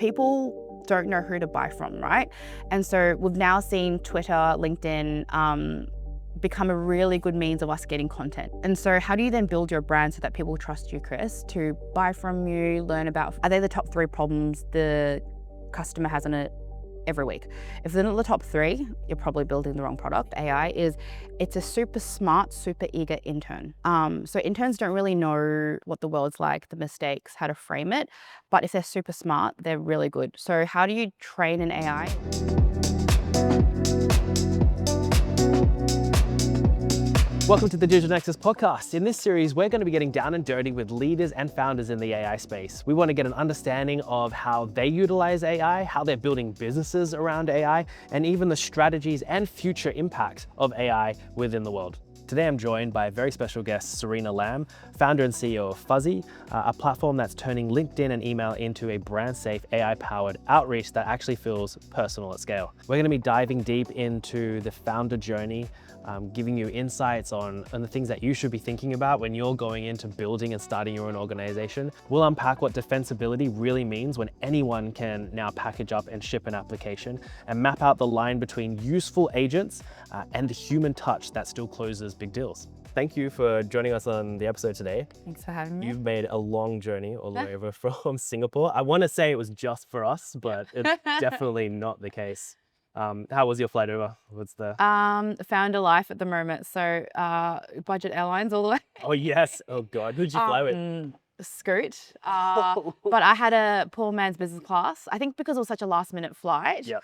people don't know who to buy from, right? And so we've now seen Twitter, LinkedIn, become a really good means of us getting content. And so how do you then build your brand so that people trust you, Chris, to buy from you, learn about, are they the top 3 problems the customer has in it every week? If they're not the top 3, you're probably building the wrong product. It's a super smart, super eager intern. So interns don't really know what the world's like, the mistakes, how to frame it. But if they're super smart, they're really good. So how do you train an AI? Welcome to the Digital Nexus podcast. In this series, we're going to be getting down and dirty with leaders and founders in the AI space. We want to get an understanding of how they utilize AI, how they're building businesses around AI, and even the strategies and future impact of AI within the world. Today, I'm joined by a very special guest, Serena Lam, founder and CEO of Fuzzy, a platform that's turning LinkedIn and email into a brand-safe, AI-powered outreach that actually feels personal at scale. We're going to be diving deep into the founder journey, giving you insights on the things that you should be thinking about when you're going into building and starting your own organization. We'll unpack what defensibility really means when anyone can now package up and ship an application, and map out the line between useful agents and the human touch that still closes big deals. Thank you for joining us on the episode today. Thanks for having me. You've made a long journey all the way over from Singapore. I want to say it was just for us, but it's definitely not the case. How was your flight over? What's the... Founder life at the moment. So budget airlines all the way. Oh yes. Oh God. Who'd you fly with? Scoot. But I had a poor man's business class. I think because it was such a last minute flight. Yep.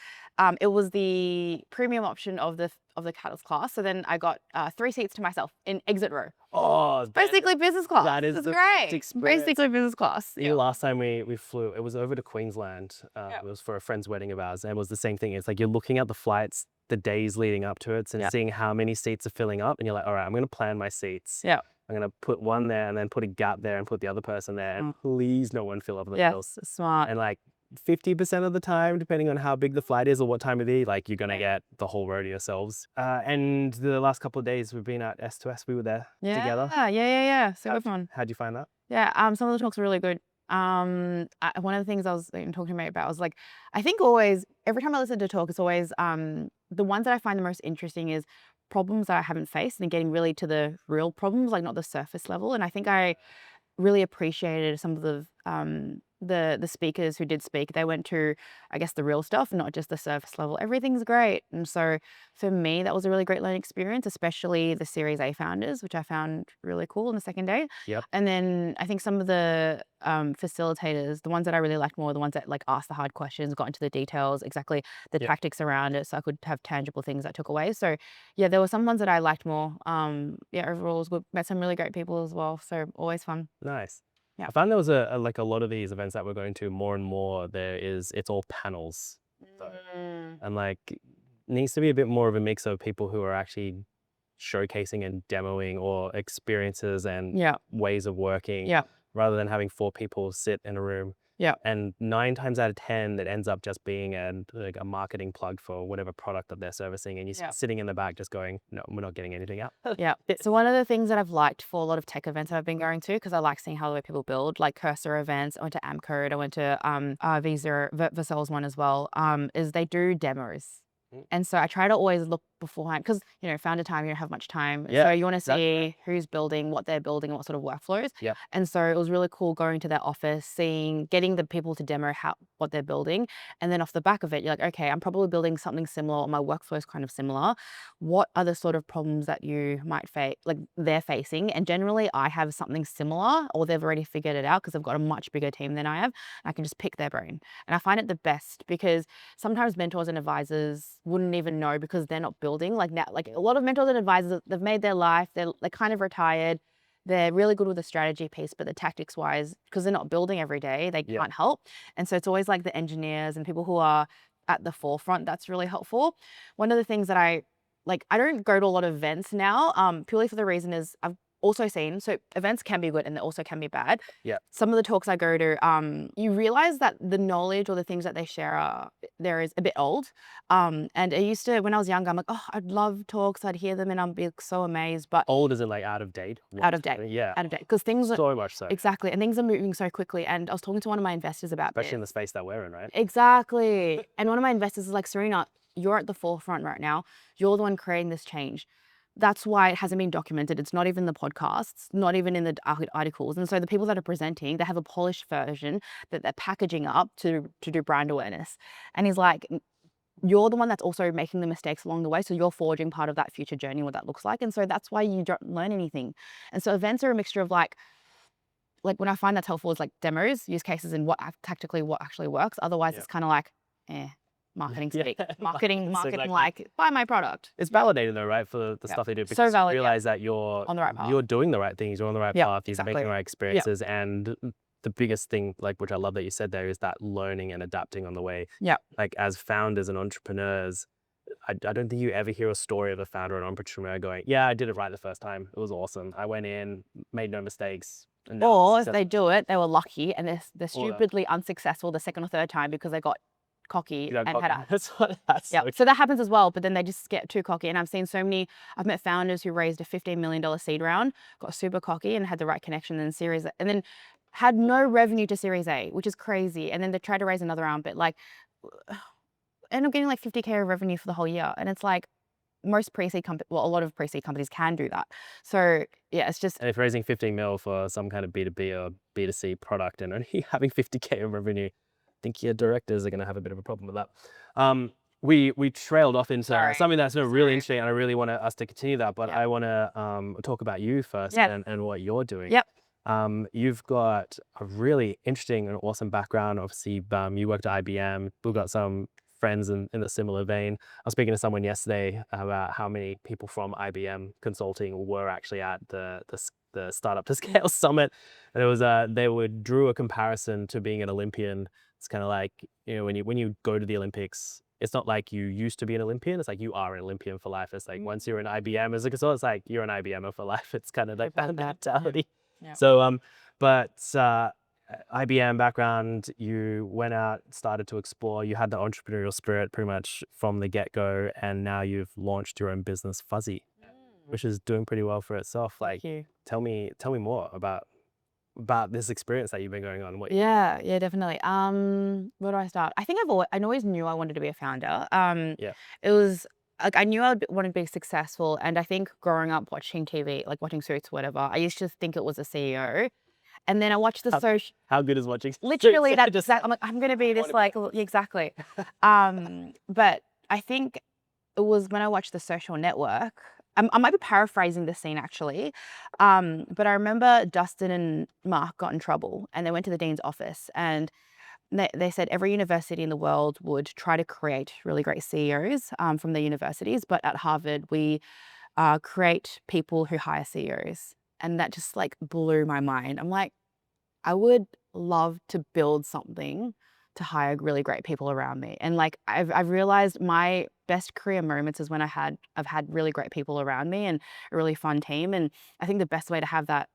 It was the premium option of the Catalyst class. So then I got 3 seats to myself in exit row. Oh, Basically business class. that is It's the great. experience. Basically business class. The last time we flew, it was over to Queensland. It was for a friend's wedding of ours, and it was the same thing. It's like you're looking at the flights the days leading up to it and seeing how many seats are filling up, and you're like, all right, I'm going to plan my seats. Yeah. I'm going to put one there and then put a gap there and put the other person there. And please no one fill up the bills. Yes, smart. And like 50% of the time, depending on how big the flight is or what time of day, like you're going to get the whole row to yourselves. And the last couple of days we've been at S2S, we were there together. Yeah. Super fun. How'd you find that? Yeah, some of the talks are really good. One of the things I was talking to mate about, I was like, I think always, every time I listen to a talk, it's always, the ones that I find the most interesting is problems that I haven't faced and getting really to the real problems, like not the surface level. And I think I really appreciated some of the speakers who did speak. They went to, I guess, the real stuff, not just the surface level. Everything's great. And so for me, that was a really great learning experience, especially the Series A founders, which I found really cool on the second day. Yep. And then I think some of the facilitators, the ones that I really liked more, the ones that like asked the hard questions, got into the details, exactly the tactics around it, so I could have tangible things I took away. So yeah, there were some ones that I liked more. Overall it was good. Met some really great people as well. So always fun. Nice. Yeah. I found there was a lot of these events that we're going to more and more, it's all panels. And like needs to be a bit more of a mix of people who are actually showcasing and demoing or experiences and ways of working rather than having 4 people sit in a room. Yeah. And 9 times out of 10, it ends up just being a marketing plug for whatever product that they're servicing. And you're sitting in the back just going, no, we're not getting anything out. Yeah. So one of the things that I've liked for a lot of tech events I've been going to, because I like seeing how the way people build, like Cursor events, I went to Amcode, I went to Visa, Vercel's one as well, is they do demos. And so I try to always look beforehand because, founder time, you don't have much time. So you want to see who's building, what they're building, and what sort of workflows. Yeah. And so it was really cool going to their office, getting the people to demo what they're building. And then off the back of it, you're like, okay, I'm probably building something similar, or my workflow is kind of similar. What are the sort of problems that you might face, like they're facing? And generally I have something similar, or they've already figured it out because they've got a much bigger team than I have. I can just pick their brain. And I find it the best because sometimes mentors and advisors wouldn't even know because they're not building. Like now, like a lot of mentors and advisors, they've made their life, they're kind of retired. They're really good with the strategy piece, but the tactics wise, because they're not building every day, they can't help. And so it's always like the engineers and people who are at the forefront that's really helpful. One of the things that I don't go to a lot of events now, purely for the reason is I've also seen, so events can be good and they also can be bad. Yeah. Some of the talks I go to, you realize that the knowledge or the things that they share there is a bit old. And I used to, when I was younger, I'm like, oh, I'd love talks, I'd hear them and I'd be so amazed, but Old as in like out of date? out of date. Yeah. Out of date. Because things are, So much so. exactly, and things are moving so quickly. And I was talking to one of my investors about Especially in this. the space that we're in, right? Exactly. And one of my investors is like, Serena, you're at the forefront right now. You're the one creating this change. That's why it hasn't been documented. It's not even the podcasts, not even in the articles. And so the people that are presenting, they have a polished version that they're packaging up to do brand awareness. And he's like, you're the one that's also making the mistakes along the way. So you're forging part of that future journey, what that looks like. And so that's why you don't learn anything. And so events are a mixture of like when I find that's helpful is like demos, use cases, and what tactically what actually works. Otherwise, it's kind of like, marketing speak, marketing, exactly. like buy my product. It's validating though, right, for the stuff they do, because So you valid, realize that you're on the right path. You're doing the right things, you're on the right path, you're exactly. making the right experiences, and the biggest thing, like, which I love that you said there, is that learning and adapting on the way. Yeah. Like, as founders and entrepreneurs, I don't think you ever hear a story of a founder or an entrepreneur going, yeah, I did it right the first time. It was awesome. I went in, made no mistakes. And now I'm Or if successful." they do it, they were lucky and they're stupidly unsuccessful the second or third time because they got cocky You don't and had a that's yeah. so So that happens as well, but then they just get too cocky. And I've seen so many, I've met founders who raised a $15 million seed round, got super cocky and had the right connection and series, and then had no revenue to Series A, which is crazy. And then they tried to raise another round, but like end up getting like 50K of revenue for the whole year. And it's like most pre-seed companies, well, a lot of pre-seed companies can do that. So yeah, it's just. And if raising 15 mil for some kind of B2B or B2C product and only having 50K of revenue, I think your directors are going to have a bit of a problem with that. We trailed off into something that's really interesting, and I really want us to continue that, but I want to talk about you first and what you're doing. Yep. You've got a really interesting and awesome background. Obviously, you worked at IBM. We've got some friends in a similar vein. I was speaking to someone yesterday about how many people from IBM Consulting were actually at the Startup to Scale Summit, and it was drew a comparison to being an Olympian. It's kind of like, when you go to the Olympics, it's not like you used to be an Olympian. It's like you are an Olympian for life. It's like once you're an IBM as a consultant, it's like you're an IBMer for life. It's kind of like that mentality. Yeah. So, IBM background, you went out, started to explore, you had the entrepreneurial spirit pretty much from the get-go, and now you've launched your own business, Fuzzy, which is doing pretty well for itself. Like, tell me more about this experience that you've been going on. Yeah, definitely. Where do I start? I think I always knew I wanted to be a founder. It was like I knew I wanted to be successful, and I think growing up watching TV, like watching Suits, whatever, I used to think it was a CEO. And then I watched the social. How good is watching? Literally, I'm like, I'm gonna be this, like, exactly. But I think it was when I watched The Social Network. I might be paraphrasing the scene actually, but I remember Dustin and Mark got in trouble, and they went to the dean's office, and they said every university in the world would try to create really great CEOs from the universities, but at Harvard we create people who hire CEOs. And that just like blew my mind. I'm like, I would love to build something to hire really great people around me. And like I've realized my best career moments is when I've had really great people around me and a really fun team. And I think the best way to have that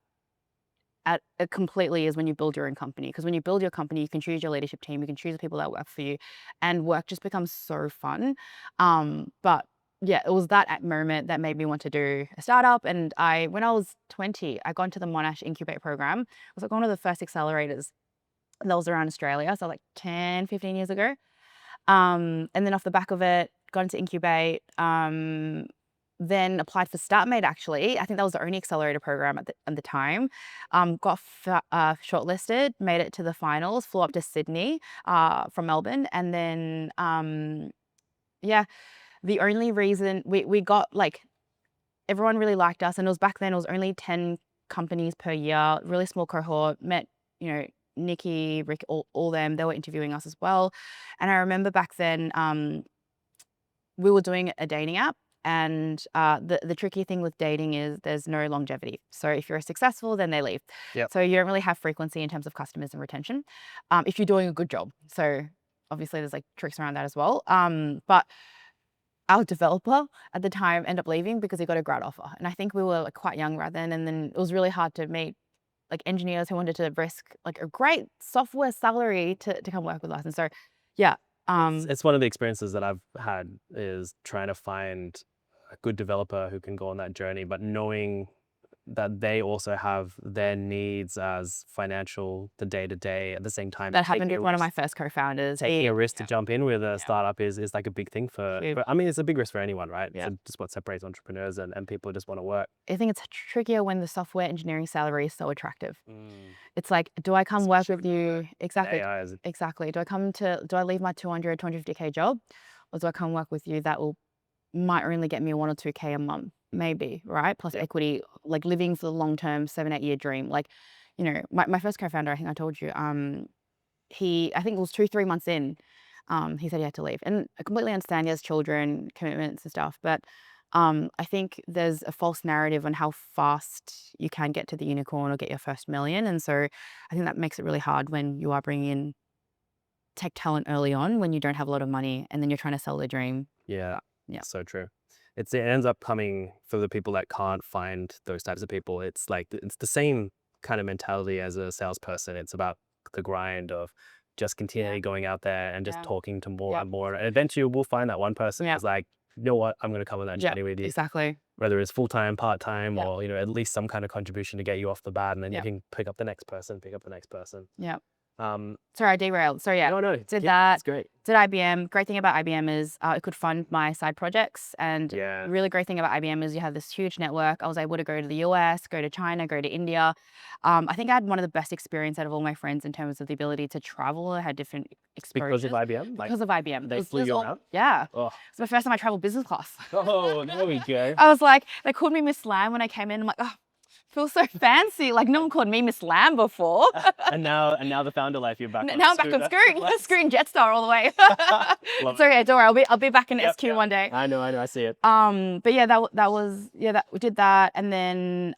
completely is when you build your own company. Because when you build your company, you can choose your leadership team, you can choose the people that work for you, and work just becomes so fun. But yeah, it was that moment that made me want to do a startup. And when I was 20, I got into the Monash Incubate program. It was like one of the first accelerators that was around Australia. So like 10, 15 years ago. And then off the back of it, got into Incubate, then applied for StartMate actually. I think that was the only accelerator program at the time. Got shortlisted, made it to the finals, flew up to Sydney from Melbourne. And then, the only reason we got, like, everyone really liked us, and back then it was only 10 companies per year, really small cohort. Met, Nikki, Rick, all them, they were interviewing us as well. And I remember back then we were doing a dating app, and the tricky thing with dating is there's no longevity. So if you're successful, then they leave. So you don't really have frequency in terms of customers and retention if you're doing a good job. So obviously there's like tricks around that as well. But our developer at the time ended up leaving because he got a grad offer. And I think we were like quite young right then. And then it was really hard to meet like engineers who wanted to risk like a great software salary to come work with us. And so, yeah. It's one of the experiences that I've had is trying to find a good developer who can go on that journey, but knowing that they also have their needs as financial, the day to day at the same time. That happened with one of my first co-founders. Taking a risk to Yeah. jump in with a startup is like a big thing Huge. I mean, it's a big risk for anyone, right? Yeah. It's just what separates entrepreneurs and people who just want to work. I think it's trickier when the software engineering salary is so attractive. Mm. It's like, do I come work with Especially you? Exactly. AI Exactly. Do I leave my 200, 250K job? Or do I come work with you that might only get me 1 or 2K a month? Maybe, right? Plus Yep. equity, like living for the long term, 7, 8 year dream. Like, you know, my first co-founder, I think I told you, I think it was 2, 3 months in, he said he had to leave. And I completely understand he has children, commitments and stuff. But I think there's a false narrative on how fast you can get to the unicorn or get your first million. And so I think that makes it really hard when you are bringing in tech talent early on when you don't have a lot of money and then you're trying to sell the dream. Yeah. Yeah. So true. It ends up coming for the people that can't find those types of people. It's like, it's the same kind of mentality as a salesperson. It's about the grind of just continually going out there and just Yeah. talking to more Yep. and more. And eventually we'll find that one person Yeah. who's like, you know what, I'm going to come on that Yeah, journey with you. exactly. Whether it's full-time, part-time, Yeah. or, at least some kind of contribution to get you off the bat. And then Yeah. you can pick up the next person, pick up the next person. Yeah. Um, Sorry, I derailed. So yeah, no, did yeah, that. that's great. Did IBM. Great thing about IBM is it could fund my side projects. And Yeah. really great thing about IBM is you have this huge network. I was able to go to the US, go to China, go to India. I think I had one of the best experience out of all my friends in terms of the ability to travel. I had different Because exposures. of IBM? Like, Because of IBM. they flew you around? Yeah. oh, It's my first time I traveled business class. oh, there we go. I was like, they called me Miss Lam when I came in. I'm like, oh, feels so fancy. Like no one called me Miss Lam before. and now the founder life, you're back on Now I'm back on Scooting Jetstar all the way. Love So yeah, don't worry, I'll be back in Yep, SQ yep. one day. I know, I see it. But yeah, that was we did that, and then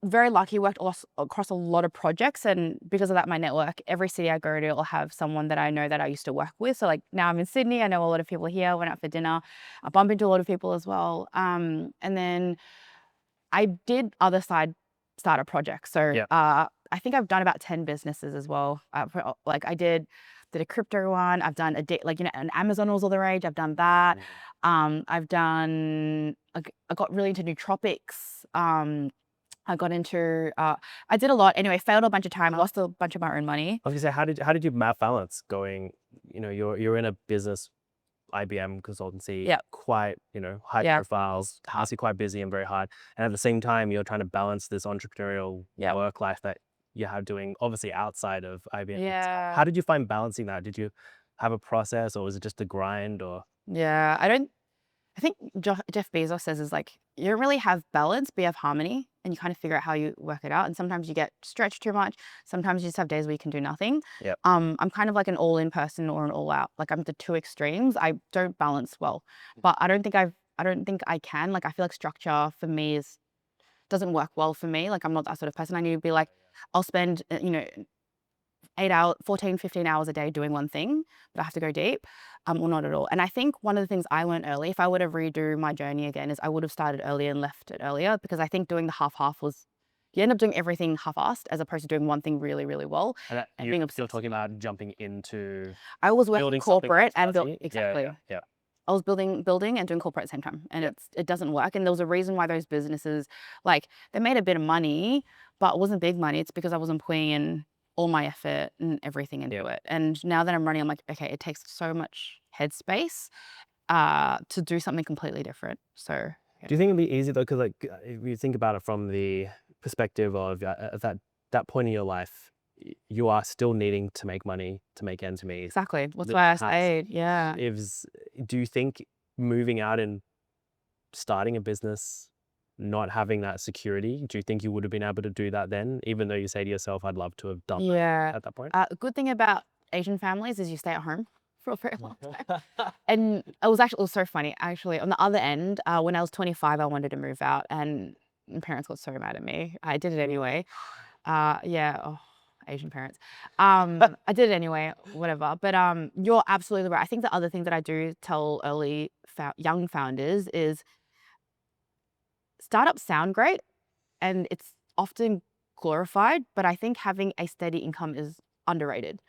very lucky, worked across a lot of projects, and because of that, my network, every city I go to, I'll have someone that I know that I used to work with. So like now I'm in Sydney, I know a lot of people here. Went out for dinner, I bump into a lot of people as well. And then I did other side startup projects. So Yep. I think I've done about 10 businesses as well. Like I did a crypto one. I've done an Amazon was all the rage. I've done that. I've done, I got really into nootropics. I got into, I did a lot. Anyway, failed a bunch of time, lost a bunch of my own money. I was gonna say, how did you map balance going, you're in a business, IBM consultancy, Yep. quite, high Yeah. profiles, obviously quite busy and very hard. And at the same time, you're trying to balance this entrepreneurial Yep. work life that you have doing obviously outside of IBM. Yeah. How did you find balancing that? Did you have a process, or was it just a grind, or? Yeah, I think Jeff Bezos says is like, you don't really have balance, but you have harmony, and you kind of figure out how you work it out. And sometimes you get stretched too much. Sometimes you just have days where you can do nothing. Yep. I'm kind of like an all in person or an all out. Like I'm the two extremes. I don't balance well, but I don't think I can. Like I feel like structure for me doesn't work well for me. Like I'm not that sort of person. I need to be like, I'll spend, 8 hours, 14, 15 hours a day doing one thing, but I have to go deep, or not at all. And I think one of the things I learned early, if I were to redo my journey again, is I would have started earlier and left it earlier, because I think doing the half-half you end up doing everything half-assed as opposed to doing one thing really, really well. And And you're being still obsessed. talking about jumping into I was working building something corporate from and scratch. exactly. Yeah. I was building and doing corporate at the same time, and it doesn't work. And there was a reason why those businesses, like, they made a bit of money, but it wasn't big money. It's because I wasn't putting in all my effort and everything into it. And now that I'm running, I'm like, okay, it takes so much headspace to do something completely different. So yeah. Do you think it'd be easy though? Because like, if you think about it from the perspective of at that point in your life, you are still needing to make money to make ends meet. Exactly. That's The why I task stayed. Yeah. Do you think moving out and starting a business, not having that security, do you think you would have been able to do that then, even though you say to yourself, I'd love to have done that Yeah. at that point? A good thing about Asian families is you stay at home for a very long time. And it was so funny. Actually, on the other end, when I was 25, I wanted to move out, and my parents got so mad at me. I did it anyway. Yeah. Oh, Asian parents. I did it anyway, whatever. But you're absolutely right. I think the other thing that I do tell young founders is startups sound great and it's often glorified, but I think having a steady income is underrated.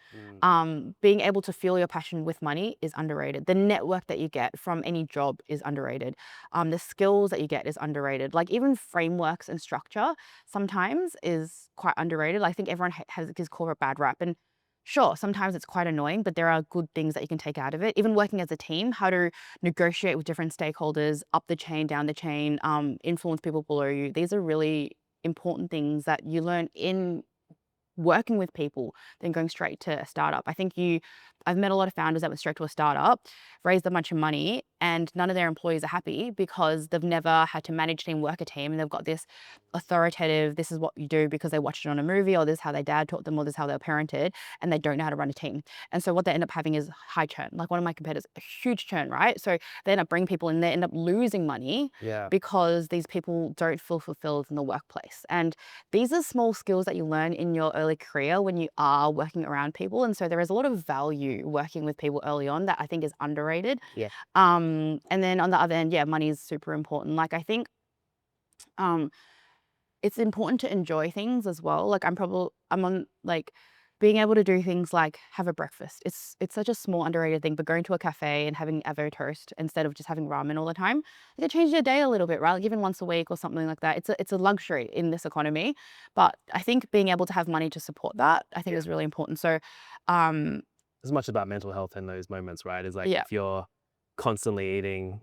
Mm. Being able to fuel your passion with money is underrated. The network that you get from any job is underrated. The skills that you get is underrated. Like even frameworks and structure sometimes is quite underrated. I think everyone gives corporate bad rap, and sure, sometimes it's quite annoying, but there are good things that you can take out of it. Even working as a team, how to negotiate with different stakeholders, up the chain, down the chain, influence people below you. These are really important things that you learn in working with people than going straight to a startup. I've met a lot of founders that went straight to a startup, raised a bunch of money, and none of their employees are happy because they've never had to manage team, work a team, and they've got this authoritative, this is what you do because they watched it on a movie, or this is how their dad taught them, or this is how they were parented, and they don't know how to run a team. And so what they end up having is high churn. Like one of my competitors, a huge churn, right? So they end up bringing people in, they end up losing money Yeah. because these people don't feel fulfilled in the workplace. And these are small skills that you learn in your early career when you are working around people. And so there is a lot of value working with people early on that I think is underrated. Yeah. And then on the other end, yeah, money is super important. Like I think um, it's important to enjoy things as well. Like I'm on like being able to do things like have a breakfast. It's such a small underrated thing, but going to a cafe and having avo toast instead of just having ramen all the time, it can change your day a little bit, right? Like even once a week or something like that. It's a luxury in this economy, but I think being able to have money to support that, I think Yeah. is really important. So, um, As much about mental health in those moments, right? Is like yeah, if you're constantly eating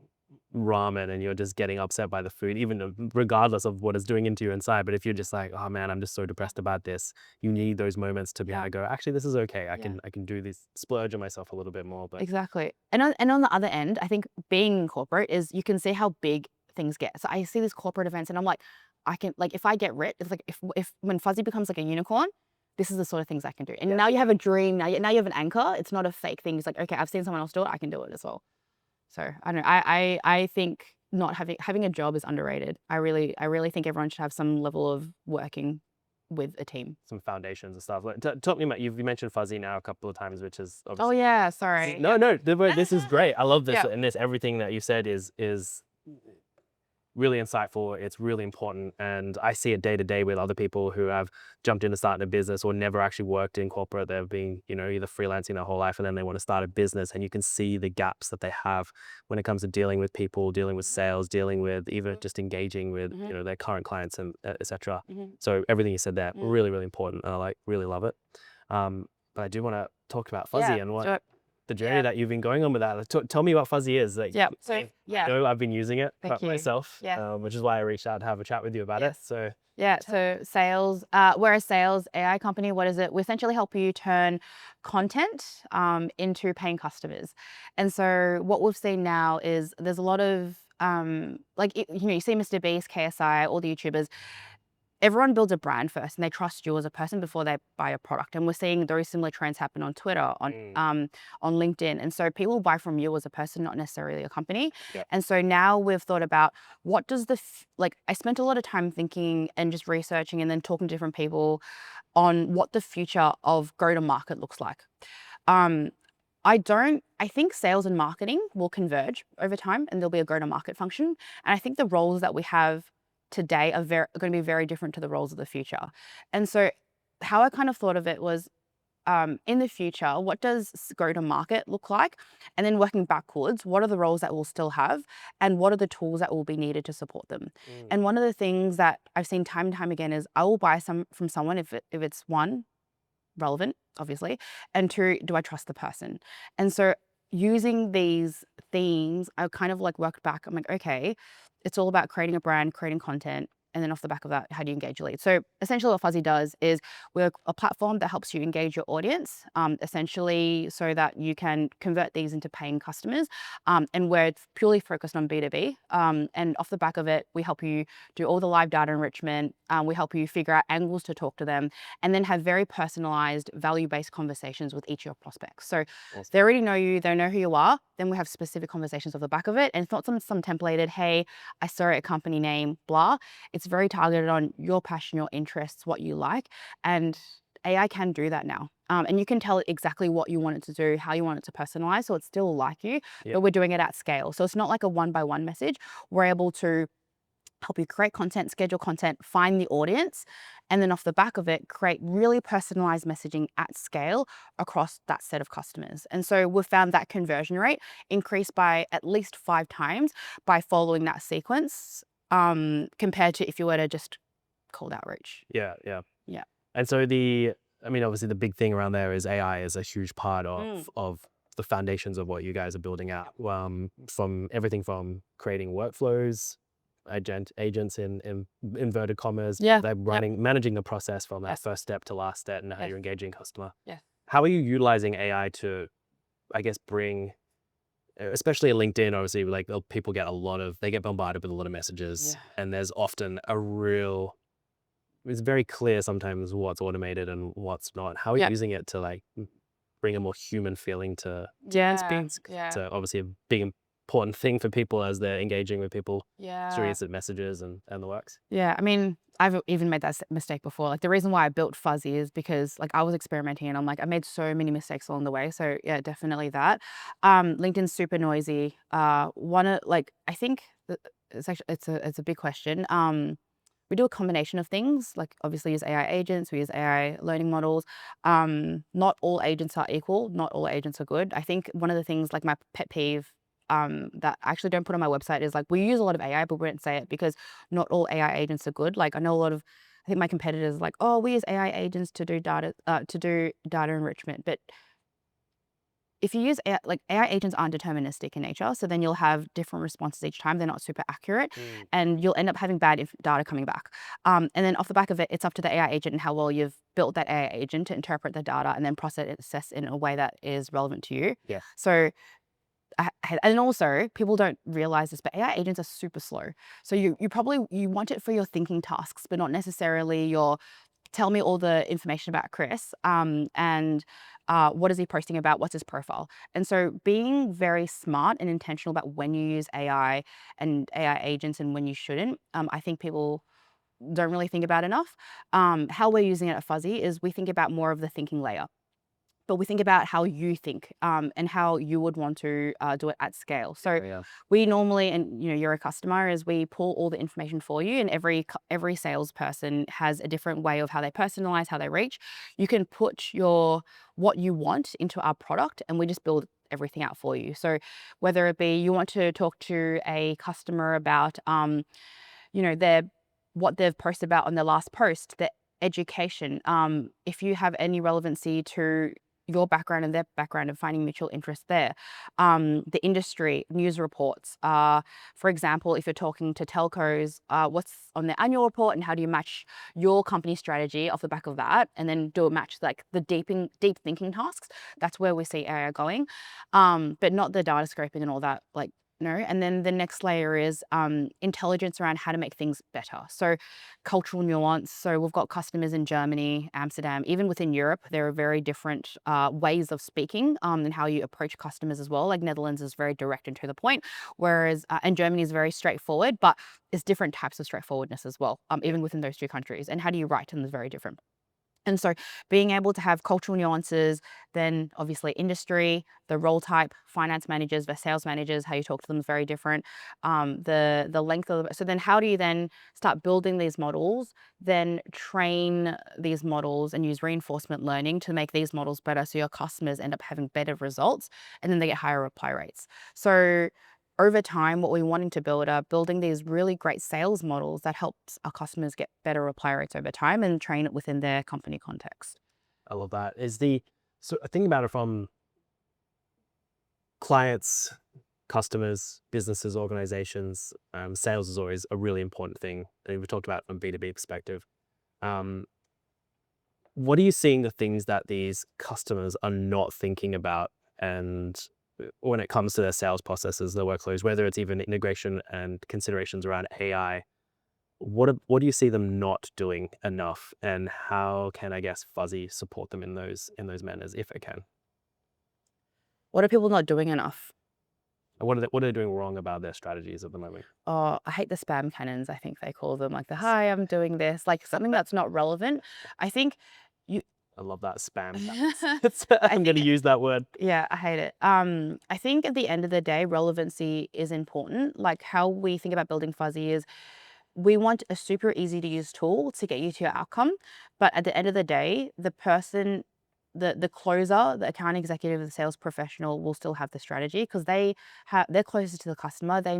ramen and you're just getting upset by the food, even regardless of what it's doing into you inside. But if you're just like, oh man, I'm just so depressed about this, you need those moments to be able yeah, to go, actually, this is okay. I yeah. can do this, splurge on myself a little bit more. But Exactly. And on the other end, I think being in corporate is you can see how big things get. So I see these corporate events and I'm like, I can like if I get rich, it's like if when Fuzzy becomes like a unicorn, this is the sort of things I can do. And yeah, now you have a dream, now you have an anchor. It's not a fake thing. It's like, okay, I've seen someone else do it, I can do it as well. So I don't know. I think not having a job is underrated. I really think everyone should have some level of working with a team. some foundations and stuff. Like, talk me about you mentioned Fuzzy now a couple of times, which is Oh obviously yeah, sorry. no, no. This is great. I love this, Yeah. and this everything that you said is really insightful. It's really important. And I see it day to day with other people who have jumped into starting a business or never actually worked in corporate. They've been, either freelancing their whole life and then they want to start a business. And you can see the gaps that they have when it comes to dealing with people, dealing with sales, dealing with even just engaging with, Hmm. their current clients and etc. Hmm. So everything you said there, Hmm. really, really important. And I really love it. But I do want to talk about Fuzzy Yeah. and what So the journey yeah. that you've been going on with that. Tell me what Fuzzy is. Like, Yeah. So I yeah. know I've been using it Thank you. myself, Yeah. which is why I reached out to have a chat with you about it. Yes. So Yeah. So sales, we're a sales AI company. What is it? We essentially help you turn content into paying customers. And so what we've seen now is there's a lot of you see Mr. Beast, KSI, all the YouTubers. Everyone builds a brand first and they trust you as a person before they buy a product. And we're seeing very similar trends happen on Twitter, on LinkedIn. And so people buy from you as a person, not necessarily a company. yeah, And so now we've thought about what does I spent a lot of time thinking and just researching and then talking to different people on what the future of go to market looks like. Um, I think sales and marketing will converge over time and there'll be a go to market function. And I think the roles that we have today are going to be very different to the roles of the future. And so how I kind of thought of it was in the future, what does go to market look like? And then working backwards, what are the roles that we'll still have? And what are the tools that will be needed to support them? And one of the things that I've seen time and time again is I will buy some from someone if it's one, relevant, obviously, and two, do I trust the person? And so using these themes, I kind of like worked back. I'm like, okay, it's all about creating a brand, creating content. And then off the back of that, how do you engage your lead? So essentially what Fuzzy does is we're a platform that helps you engage your audience, essentially so that you can convert these into paying customers. And we're purely focused on B2B. And off the back of it, we help you do all the live data enrichment. We help you figure out angles to talk to them and then have very personalized, value-based conversations with each of your prospects. So awesome. they already know you, they know who you are. Then we have specific conversations off the back of it. And it's not some templated, hey, I saw a company name, blah. It's very targeted on your passion, your interests, what you like. And AI can do that now. And you can tell it exactly what you want it to do, how you want it to personalize. So it's still like you, Yeah. but we're doing it at scale. So it's not like a one-by-one message. We're able to help you create content, schedule content, find the audience, and then off the back of it, create really personalized messaging at scale across that set of customers. And so we've found that conversion rate increased by at least 5 times by following that sequence, compared to if you were to just cold outreach. Yeah, yeah. Yeah. And so I mean, obviously the big thing around there is AI is a huge part of the foundations of what you guys are building out. From everything from creating workflows, agents in inverted commas, Yeah. they're Yep. managing the process from that Yes. first step to last step and how Yes. you're engaging customer. Yes. How are you utilizing AI to, I guess, bring, especially in LinkedIn, obviously, like people they get bombarded with a lot of messages, Yeah. and there's often it's very clear sometimes what's automated and what's not. How are you Yep. using it to like bring a more human feeling Yeah. to obviously a big important thing for people as they're engaging with people through Yeah. instant messages and the works? Yeah, I mean, I've even made that mistake before. Like the reason why I built Fuzzy is because like I was experimenting and I'm like I made so many mistakes along the way. So yeah, definitely that. LinkedIn's super noisy. One of like I think it's a big question. We do a combination of things. Like obviously use AI agents, we use AI learning models. Not all agents are equal. Not all agents are good. I think one of the things like my pet peeve. That I actually don't put on my website is like we use a lot of AI, but we don't say it because not all AI agents are good. Like I know a lot of, I think my competitors are like, oh, we use AI agents to do data enrichment. But if you use AI, like AI agents aren't deterministic in nature, so then you'll have different responses each time. They're not super accurate, and you'll end up having bad data coming back. And then off the back of it, it's up to the AI agent and how well you've built that AI agent to interpret the data and then process it in a way that is relevant to you. Yeah. So and also people don't realize this, but AI agents are super slow. So you probably you want it for your thinking tasks, but not necessarily your tell me all the information about Chris, and what is he posting about? What's his profile? And so being very smart and intentional about when you use AI and AI agents and when you shouldn't, I think people don't really think about enough. How we're using it at Fuzzy is we think about more of the thinking layer, but we think about how you think, and how you would want to do it at scale. So Yeah. we normally, and you're a customer, is we pull all the information for you, and every salesperson has a different way of how they personalize, how they reach. You can put what you want into our product, and we just build everything out for you. So whether it be you want to talk to a customer about, their what they've posted about on their last post, their education, if you have any relevancy to your background and their background and finding mutual interest there. The industry, news reports. For example, if you're talking to telcos, what's on their annual report and how do you match your company strategy off the back of that, and then do a match like the deep thinking tasks. That's where we see AI going, but not the data scraping and all that. Like no. And then the next layer is intelligence around how to make things better. So cultural nuance. So we've got customers in Germany, Amsterdam, even within Europe, there are very different ways of speaking, and how you approach customers as well. Like Netherlands is very direct and to the point, whereas and Germany is very straightforward, but it's different types of straightforwardness as well, even within those two countries. And how do you write them is very different. And so being able to have cultural nuances, then obviously industry, the role type, finance managers versus sales managers, how you talk to them is very different. The length of so then how do you then start building these models, then train these models and use reinforcement learning to make these models better so your customers end up having better results and then they get higher reply rates. So over time, what we're wanting to build are building these really great sales models that helps our customers get better reply rates over time and train it within their company context. I love that. So thinking about it from clients, customers, businesses, organizations, sales is always a really important thing. And we've talked about from B2B perspective. Um, what are you seeing the things that these customers are not thinking about, and when it comes to their sales processes, their workflows, whether it's even integration and considerations around AI, what do you see them not doing enough, and how can, I guess, Fuzzy support them in those manners if it can? What are people not doing enough? And what are they doing wrong about their strategies at the moment? Oh, I hate the spam cannons, I think they call them, like the, "Hi, I'm doing this," like something that's not relevant. I think you I love that spam. I I'm going to think use that word. Yeah, I hate it. I think at the end of the day, relevancy is important. Like how we think about building fuzzy is we want a super easy to use tool to get you to your outcome. But at the end of the day, the person, the closer, the account executive, the sales professional will still have the strategy because they're closer to the customer. They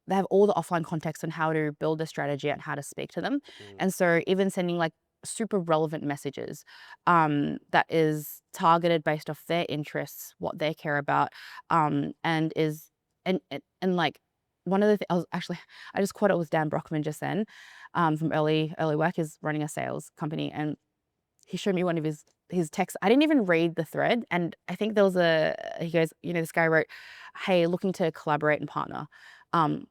have all the offline context on how to build a strategy and how to speak to them. Mm. And so even sending like super relevant messages that is targeted based off their interests, what they care about, and is and like one of the things I was actually I just caught it with Dan Brockman just then from early work is running a sales company and he showed me one of his texts. I didn't even read the thread, and I think there was he goes, this guy wrote, "Hey, looking to collaborate and partner,"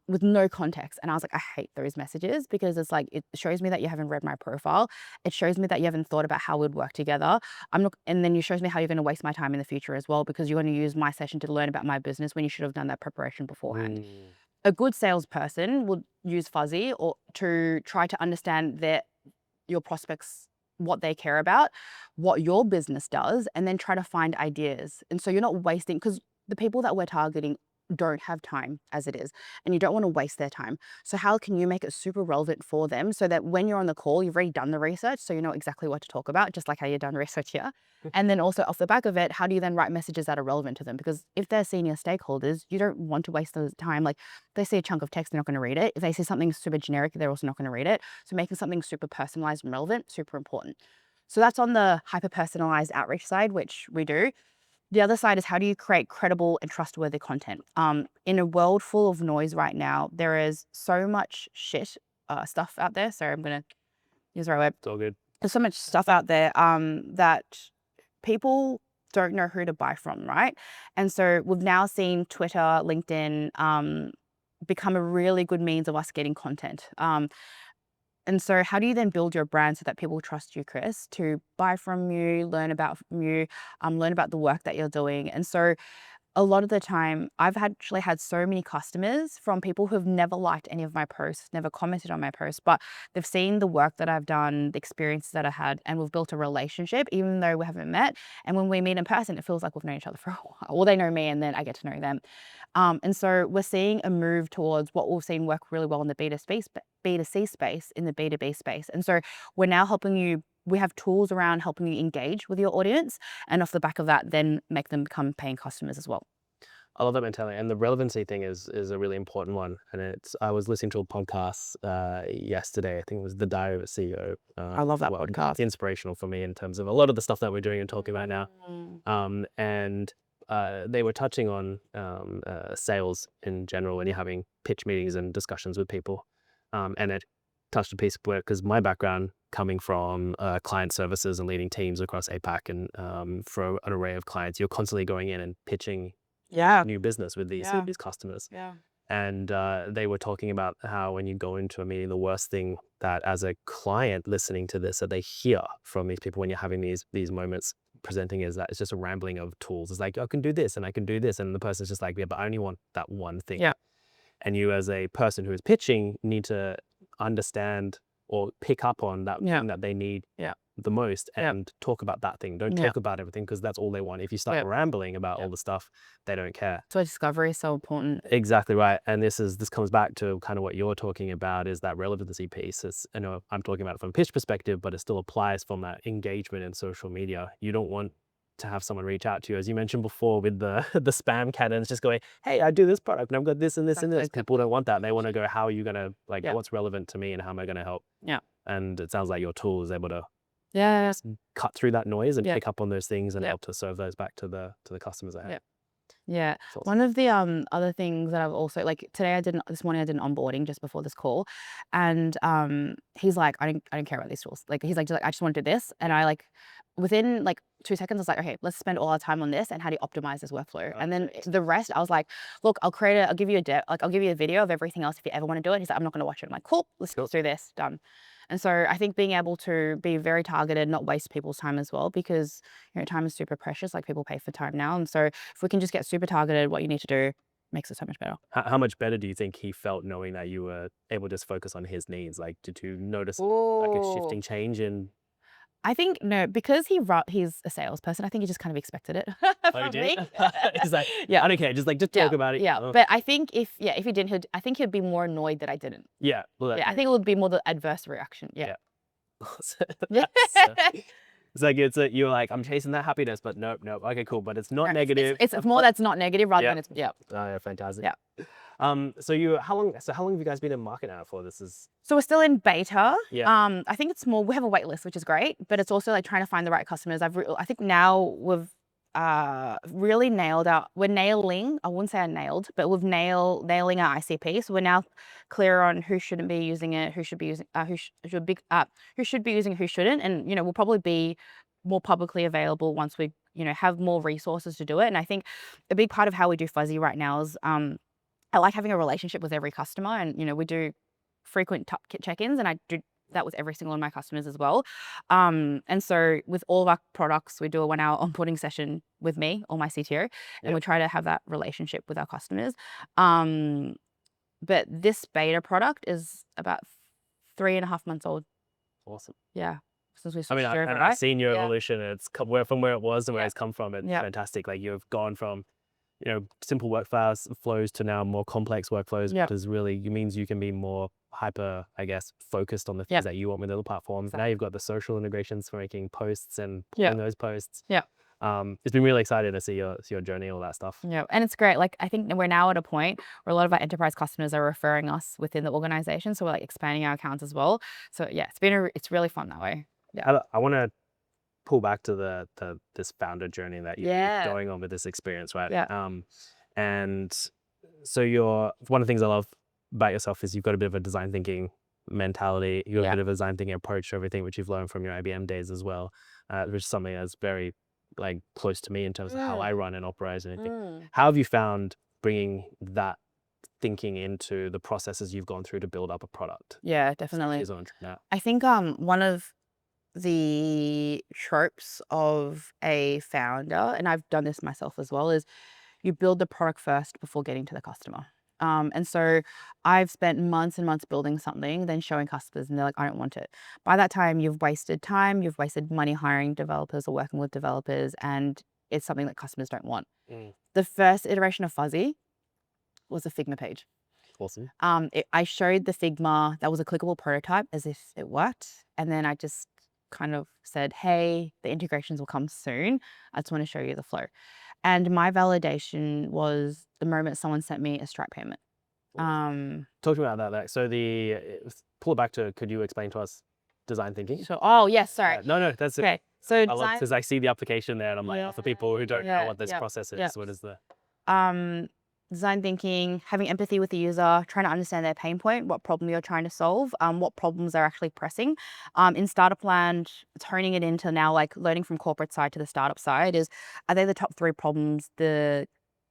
with no context. And I was like, I hate those messages because it's like it shows me that you haven't read my profile. It shows me that you haven't thought about how we'd work together. I'm not, and then you shows me how you're going to waste my time in the future as well because you're going to use my session to learn about my business when you should have done that preparation beforehand. Mm. A good salesperson would use Fuzzy or to try to understand your prospects, what they care about, what your business does, and then try to find ideas. And so you're not wasting, because the people that we're targeting don't have time as it is, and you don't want to waste their time. So how can you make it super relevant for them so that when you're on the call, you've already done the research, so you know exactly what to talk about, just like how you've done research here. And then also off the back of it, how do you then write messages that are relevant to them? Because if they're senior stakeholders, you don't want to waste those time. Like they see a chunk of text, they're not going to read it. If they see something super generic, they're also not going to read it. So making something super personalized and relevant, super important. So that's on the hyper personalized outreach side, which we do. The other side is how do you create credible and trustworthy content? In a world full of noise right now, there is so much shit stuff out there. Sorry, I'm going to use the right word. It's all good. There's so much stuff out there that people don't know who to buy from, right? And so we've now seen Twitter, LinkedIn become a really good means of us getting content. And so how do you then build your brand so that people trust you, Chris, to buy from you, learn about you, learn about the work that you're doing? And so a lot of the time, actually had so many customers from people who have never liked any of my posts, never commented on my posts, but they've seen the work that I've done, the experiences that I had, and we've built a relationship, even though we haven't met. And when we meet in person, it feels like we've known each other for a while. Well, they know me, and then I get to know them. And so we're seeing a move towards what we've seen work really well in the B2C space, in the B2B space. And so we're now helping you. We have tools around helping you engage with your audience, and off the back of that, then make them become paying customers as well. I love that mentality, and the relevancy thing is a really important one. And I was listening to a podcast yesterday. I think it was the Diary of a CEO. I love that podcast. It's inspirational for me in terms of a lot of the stuff that we're doing and talking about now. And they were touching on sales in general when you're having pitch meetings and discussions with people. And it touched a piece of work because my background coming from client services and leading teams across APAC and for an array of clients, you're constantly going in and pitching Yeah. new business with these Yeah. these customers. Yeah. And they were talking about how when you go into a meeting, the worst thing that as a client listening to this that they hear from these people when you're having these moments presenting is that it's just a rambling of tools. It's like, I can do this and I can do this. And the person's just like, yeah, but I only want that one thing. Yeah. And you as a person who is pitching need to understand or pick up on that Yeah. thing that they need Yeah. the most Yeah. and talk about that thing. Don't Yeah. talk about everything because that's all they want. If you start Yeah. rambling about Yeah. all the stuff, they don't care. So discovery is so important. Exactly right. And this comes back to kind of what you're talking about is that relevancy piece. It's, I know I'm talking about it from a pitch perspective, but it still applies from that engagement in social media. You don't want to have someone reach out to you, as you mentioned before, with the the spam cannons just going, hey, I do this product and I've got this and this and this. Exactly. People don't want that. They want to go, how are you going to, Yeah. what's relevant to me and how am I going to help? Yeah. And it sounds like your tool is able to Yeah. cut through that noise and Yeah. pick up on those things and Yeah. help to serve those back to the customers ahead. Yeah. Yeah. That's awesome. One of the other things that I've also like this morning I did an onboarding just before this call, and he's like, I don't care about these tools. Like he's like, I just want to do this, and I like within like 2 seconds I was like, okay, let's spend all our time on this and how do you optimize this workflow, and then Perfect. the rest I was like, look, I'll give you I'll give you a video of everything else if you ever want to do it. He's like, I'm not going to watch it. I'm like, cool, let's Cool. do this, done. And so I think being able to be very targeted, not waste people's time as well, because time is super precious. Like people pay for time now, and so if we can just get super targeted, what you need to do makes it so much better. How much better do you think he felt knowing that you were able to just focus on his needs? Like, did you notice like a Oh, shifting change in? I think no, because he's a salesperson. I think he just kind of expected it Oh, you from did? me. He's like, Yeah, I don't care. Just yeah, talk about it. yeah. Oh, But I think if he didn't, I think he'd be more annoyed that I didn't. yeah. Well, Yeah, I think it would be more the adverse reaction. Yeah. yeah. Yeah. That's, it's like you're like, I'm chasing that happiness, but nope, nope. Okay, cool. But it's not No, negative. it's more that's not negative rather Yeah. than it's yeah. Oh, yeah, fantastic. Yeah. So how long have you guys been in market now for? This is So we're still in beta. Yeah. I think it's more, we have a wait list, which is great, but it's also like trying to find the right customers. I think now we've really nailed out. We're nailing. I wouldn't say I nailed, but we've nailing our ICP. So we're now clear on who shouldn't be using it, who should be using, who should be using, who shouldn't, and we'll probably be more publicly available once we have more resources to do it. And I think a big part of how we do Fuzzy right now is I like having a relationship with every customer, and we do frequent check-ins, and I do that with every single one of my customers as well. And so with all of our products, we do a 1-hour onboarding session with me or my CTO, and we try to have that relationship with our customers. But this beta product is about 3.5 months old. awesome. Yeah, since we I switched mean, over, I've right? seen your Yeah. evolution. It's come from where it was and where Yeah. it's come from. It's Yeah. fantastic. Like you've gone from, simple flows to now more complex workflows, Yeah. which is really means you can be more hyper, I guess, focused on the things Yeah. that you want within the platform. Now you've got the social integrations for making posts and Yeah. pulling those posts. Yeah. It's been really exciting to see your journey, all that stuff. Yeah, and it's great. Like I think we're now at a point where a lot of our enterprise customers are referring us within the organization, so we're like expanding our accounts as well. So yeah, it's really fun that way. Yeah. I want to pull back to this founder journey that you're Yeah. going on with this experience, right? Yeah. And so one of the things I love about yourself is you've got a bit of a design thinking mentality. You've got Yeah. a bit of a design thinking approach to everything, which you've learned from your IBM days as well, which is something that's very like close to me in terms of how I run and operate and anything. How have you found bringing that thinking into the processes you've gone through to build up a product Yeah, definitely. as an entrepreneur? I think one of the tropes of a founder, and I've done this myself as well, is you build the product first before getting to the customer. And so I've spent months and months building something, then showing customers, and they're like, I don't want it. By that time, you've wasted time, you've wasted money hiring developers or working with developers, and it's something that customers don't want. The first iteration of Fuzzy was a Figma page. Awesome. I showed the Figma, that was a clickable prototype as if it worked. And then I just kind of said, hey, the integrations will come soon. I just want to show you the flow. And my validation was the moment someone sent me a Stripe payment. Talk to me about that. So pull it back to, could you explain to us design thinking? So, oh, yes, sorry. No, that's it. Okay. So I love because I see the application there and I'm like, for people who don't know what this yeah, process is, yeah. what is the Design thinking, having empathy with the user, trying to understand their pain point, what problem you're trying to solve, what problems they're actually pressing. In Startup Land, honing it into now, like learning from corporate side to the startup side is, are they the top 3 problems the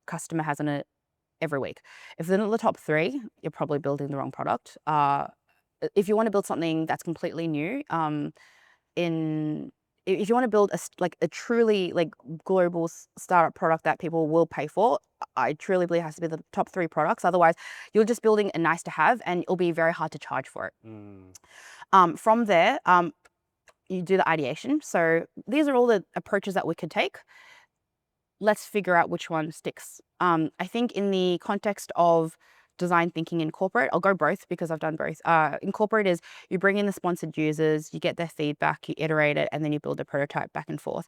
customer has in it every week? If they're not the top 3, you're probably building the wrong product. If you want to build something that's completely new, if you want to build a truly global startup product that people will pay for, I truly believe it has to be the top 3 products. Otherwise, you're just building a nice to have, and it'll be very hard to charge for it. From there, you do the ideation. So these are all the approaches that we could take. Let's figure out which one sticks. I think in the context of design thinking in corporate, I'll go both because I've done both. In corporate is you bring in the sponsored users, you get their feedback, you iterate it, and then you build a prototype back and forth.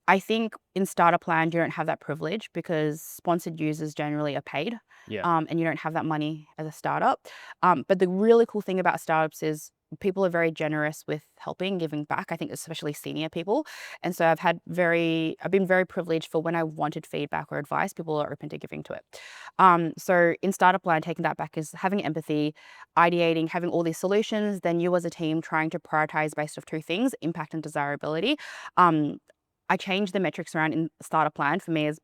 I think in Startup Land, you don't have that privilege because sponsored users generally are paid, and you don't have that money as a startup. But the really cool thing about startups is people are very generous with helping, giving back. I think especially senior people. And so I've been very privileged for when I wanted feedback or advice, people are open to giving to it. So in Startup Land, taking that back is having empathy, ideating, having all these solutions, then you as a team trying to prioritize based off 2 things, impact and desirability. I changed the metrics around in Startup Land for me as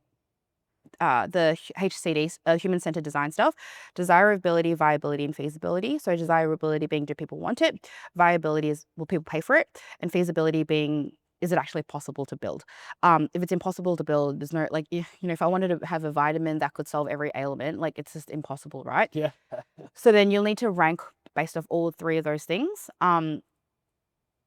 the HCD, human-centered design stuff, desirability, viability, and feasibility. So desirability being, do people want it? Viability is, will people pay for it? And feasibility being, is it actually possible to build? If it's impossible to build, there's no, if I wanted to have a vitamin that could solve every ailment, it's just impossible, right? Yeah. So then you'll need to rank based off all 3 of those things.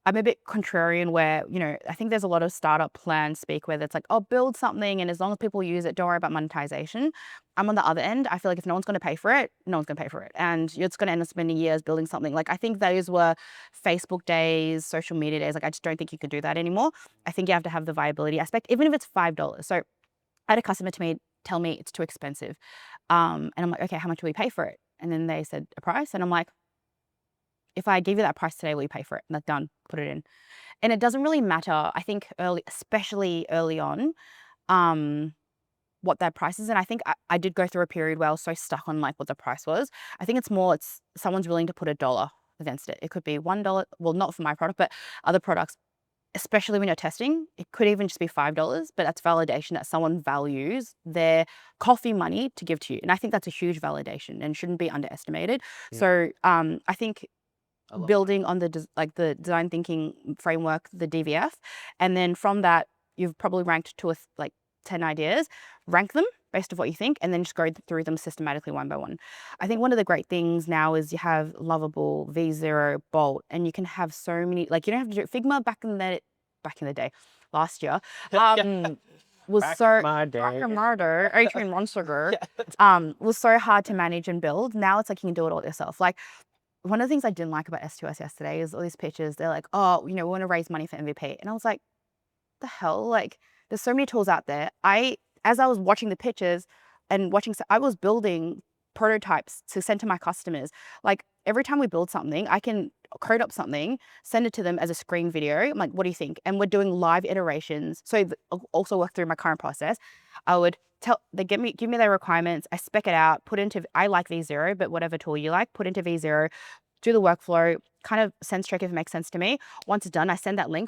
I'm a bit contrarian where, I think there's a lot of startup plans speak where it's like, oh, build something and as long as people use it, don't worry about monetization. I'm on the other end. I feel like if no one's going to pay for it, no one's going to pay for it. And you're just going to end up spending years building something. Like, I think those were Facebook days, social media days. Like, I just don't think you can do that anymore. I think you have to have the viability aspect, even if it's $5. So I had a customer tell me it's too expensive. And I'm like, okay, how much will we pay for it? And then they said a price. And I'm like, if I give you that price today, will you pay for it? And like, done, put it in. And it doesn't really matter, I think especially early on, what that price is. And I think I did go through a period where I was so stuck on like what the price was. I think it's someone's willing to put $1 against it. It could be $1. Well, not for my product, but other products, especially when you're testing. It could even just be $5, but that's validation that someone values their coffee money to give to you. And I think that's a huge validation and shouldn't be underestimated. Yeah. So I think building on the design thinking framework, the DVF, and then from that you've probably ranked like 10 ideas, rank them based on what you think, and then just go through them systematically one by one. I think one of the great things now is you have Lovable, V0, Bolt, and you can have so many, like, you don't have to do Figma back in the day, last year. Was Back so in my day. murder, Adrian Monsugar, was so hard to manage and build. Now it's like you can do it all yourself. Like, one of the things I didn't like about S2S yesterday is all these pictures. They're like, oh, we want to raise money for MVP. And I was like, the hell? Like, there's so many tools out there. As I was watching the pictures and I was building prototypes to send to my customers. Like, every time we build something, I can code up something, send it to them as a screen video. I'm like, what do you think? And we're doing live iterations. So I'll also work through my current process. I would they give me their requirements. I spec it out, I like V0, but whatever tool you like, put into V0, do the workflow, kind of sense check if it makes sense to me. Once it's done, I send that link,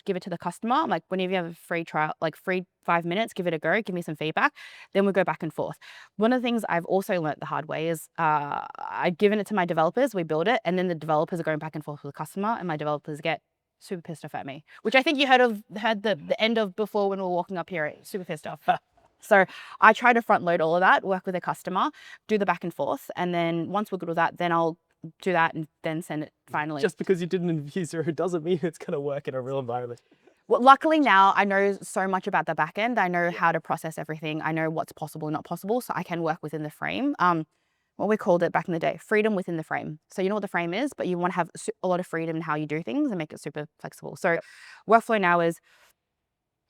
give it to the customer. I'm like, whenever you have a free trial, like free 5 minutes, give it a go, give me some feedback. Then we go back and forth. One of the things I've also learned the hard way is I've given it to my developers, we build it, and then the developers are going back and forth with the customer, and my developers get super pissed off at me, which I think you heard the end of before when we were walking up here, super pissed off. So I try to front load all of that, work with a customer, do the back and forth. And then once we're good with that, then I'll do that and then send it finally. Just because you did it in V0 doesn't mean it's going to work in a real environment. Well, luckily now I know so much about the back end. I know how to process everything. I know what's possible and not possible. So I can work within the frame. What we called it back in the day, freedom within the frame. So you know what the frame is, but you want to have a lot of freedom in how you do things and make it super flexible. So workflow now is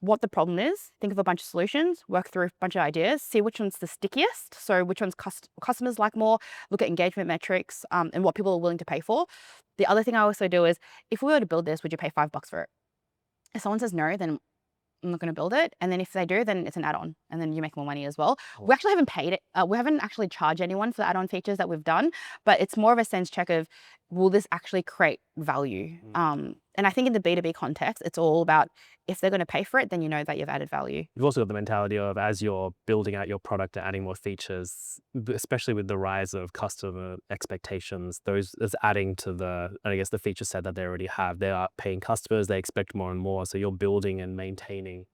what the problem is, think of a bunch of solutions, work through a bunch of ideas, see which one's the stickiest, so which one's customers like more, look at engagement metrics, and what people are willing to pay for. The other thing I also do is, if we were to build this, would you pay $5 for it? If someone says no, then I'm not going to build it. And then if they do, then it's an add-on, and then you make more money as well. We actually haven't paid it. We haven't actually charged anyone for the add-on features that we've done, but it's more of a sense check of, will this actually create value? And I think in the B2B context, it's all about, if they're going to pay for it, then you know that you've added value. You've also got the mentality of, as you're building out your product and adding more features, especially with the rise of customer expectations, those is adding to the feature set that they already have. They are paying customers, they expect more and more. So you're building and maintaining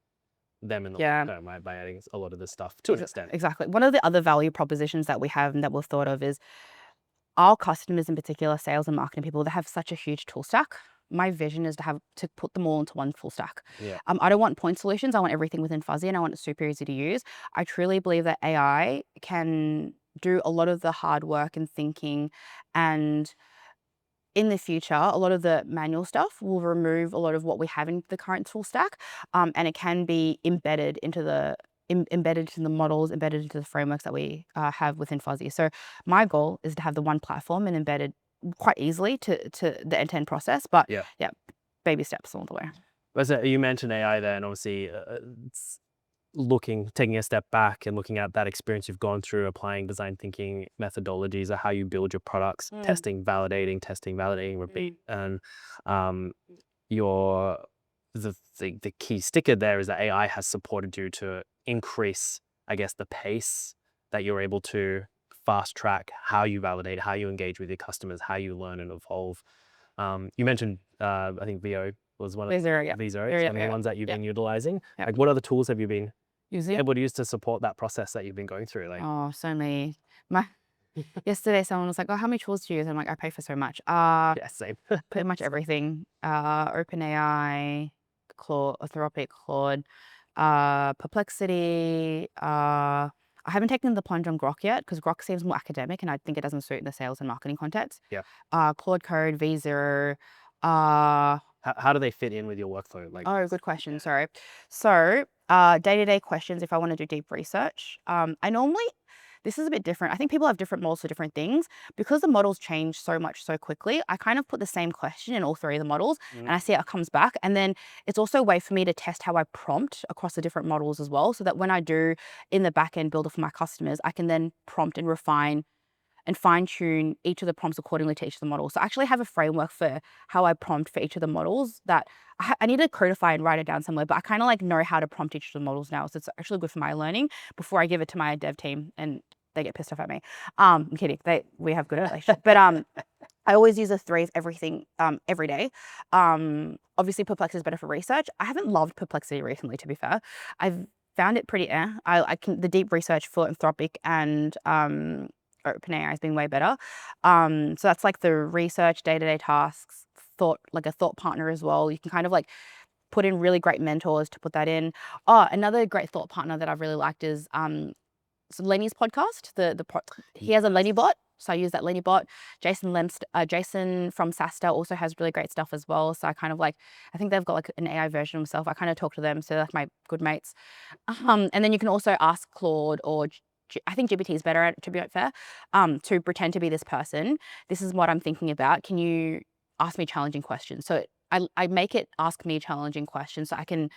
them in the long term, right, by adding a lot of this stuff to an extent. Exactly. One of the other value propositions that we have and that we've thought of is, our customers, in particular, sales and marketing people, they have such a huge tool stack. My vision is to put them all into one full stack. Yeah. I don't want point solutions. I want everything within Fuzzy, and I want it super easy to use. I truly believe that AI can do a lot of the hard work and thinking, and in the future, a lot of the manual stuff will remove a lot of what we have in the current tool stack, and it can be embedded into the models, embedded into the frameworks that we have within Fuzzy. So my goal is to have the one platform and embedded quite easily to the end-to-end process. But yeah, baby steps all the way. But you mentioned AI there, and obviously taking a step back and looking at that experience you've gone through, applying design thinking methodologies of how you build your products, testing, validating, repeat. And the key sticker there is that AI has supported you to increase, I guess, the pace that you're able to fast track how you validate, how you engage with your customers, how you learn and evolve. You mentioned, I think VO was one of the ones that you've been utilizing. Like, what other tools have you been able to use to support that process that you've been going through? Like, oh, so many. Yesterday, someone was like, "Oh, how many tools do you use?" I'm like, "I pay for so much." Yeah, same. Pretty much Same. everything. OpenAI, Claude, Anthropic, Claude, Perplexity. I haven't taken the plunge on Grok yet because Grok seems more academic and I think it doesn't suit the sales and marketing context. Yeah. Claude Code, V0. Uh, How do they fit in with your workflow? Like, oh, good question. Sorry. So, day-to-day questions if I want to do deep research. I normally this is a bit different. I think people have different models for different things. Because the models change so much so quickly, I kind of put the same question in all three of the models mm, and I see how it comes back. And then it's also a way for me to test how I prompt across the different models as well. So that when I do in the back end builder for my customers, I can then prompt and refine and fine tune each of the prompts accordingly to each of the models. So I actually have a framework for how I prompt for each of the models that I need to codify and write it down somewhere, but I kind of like know how to prompt each of the models now. So it's actually good for my learning before I give it to my dev team and they get pissed off at me. I'm kidding. We have good relationship, but I always use the three of everything every day. Obviously Perplexity is better for research. I haven't loved Perplexity recently, to be fair. I've found it pretty I can the deep research for Anthropic and OpenAI has been way better. So that's like the research, day-to-day tasks, like a thought partner as well. You can kind of like put in really great mentors to put that in. Oh, another great thought partner that I've really liked is so Lenny's podcast. He has a Lenny yes. bot, so I use that Lenny bot. Jason from SaaStr also has really great stuff as well. So I kind of like, I think they've got like an AI version of himself. I kind of talk to them, so they're like my good mates. And then you can also ask Claude or I think GPT is better at, to be fair, to pretend to be this person. This is what I'm thinking about. Can you ask me challenging questions? So I make it ask me challenging questions so I can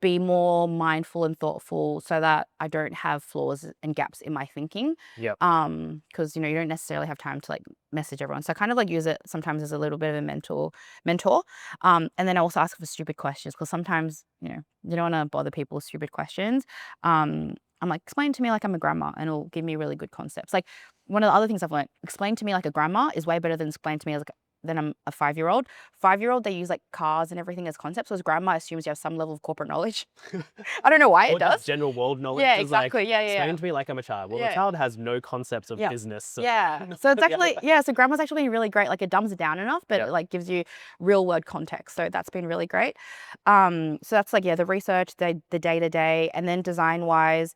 be more mindful and thoughtful so that I don't have flaws and gaps in my thinking. Yep. Because you don't necessarily have time to like message everyone. So I kind of like use it sometimes as a little bit of a mentor. And then I also ask for stupid questions because sometimes, you don't want to bother people with stupid questions. I'm like, explain to me like I'm a grandma and it'll give me really good concepts. Like one of the other things I've learned, explain to me like a grandma is way better than explain to me as like than I'm a 5-year-old. 5-year-old, they use like cars and everything as concepts. Whereas grandma assumes you have some level of corporate knowledge. I don't know why it Or just does. general world knowledge Yeah, is like, exactly. Yeah, yeah, explain yeah. to me like I'm a child. Well, a Yeah. child has no concepts of Yeah. business. So Yeah. no, So it's yeah. actually, yeah, so grammar's actually been really great. Like it dumbs it down enough, but Yep. it like gives you real world context. So that's been really great. So that's like, yeah, the research, the day to day, and then design wise.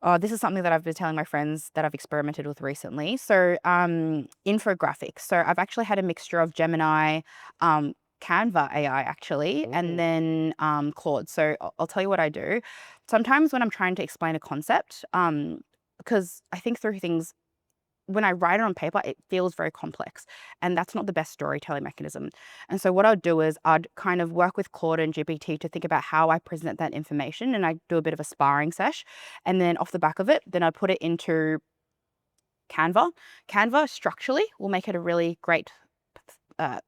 Oh, this is something that I've been telling my friends that I've experimented with recently. So, infographics. So I've actually had a mixture of Gemini, Canva AI actually, and Ooh. then Claude. So I'll tell you what I do. Sometimes when I'm trying to explain a concept, because I think through things when I write it on paper, it feels very complex, and that's not the best storytelling mechanism. And so what I'd do is I'd kind of work with Claude and GPT to think about how I present that information, and I do a bit of a sparring sesh, and then off the back of it, then I put it into Canva. Canva structurally will make it a really great uh,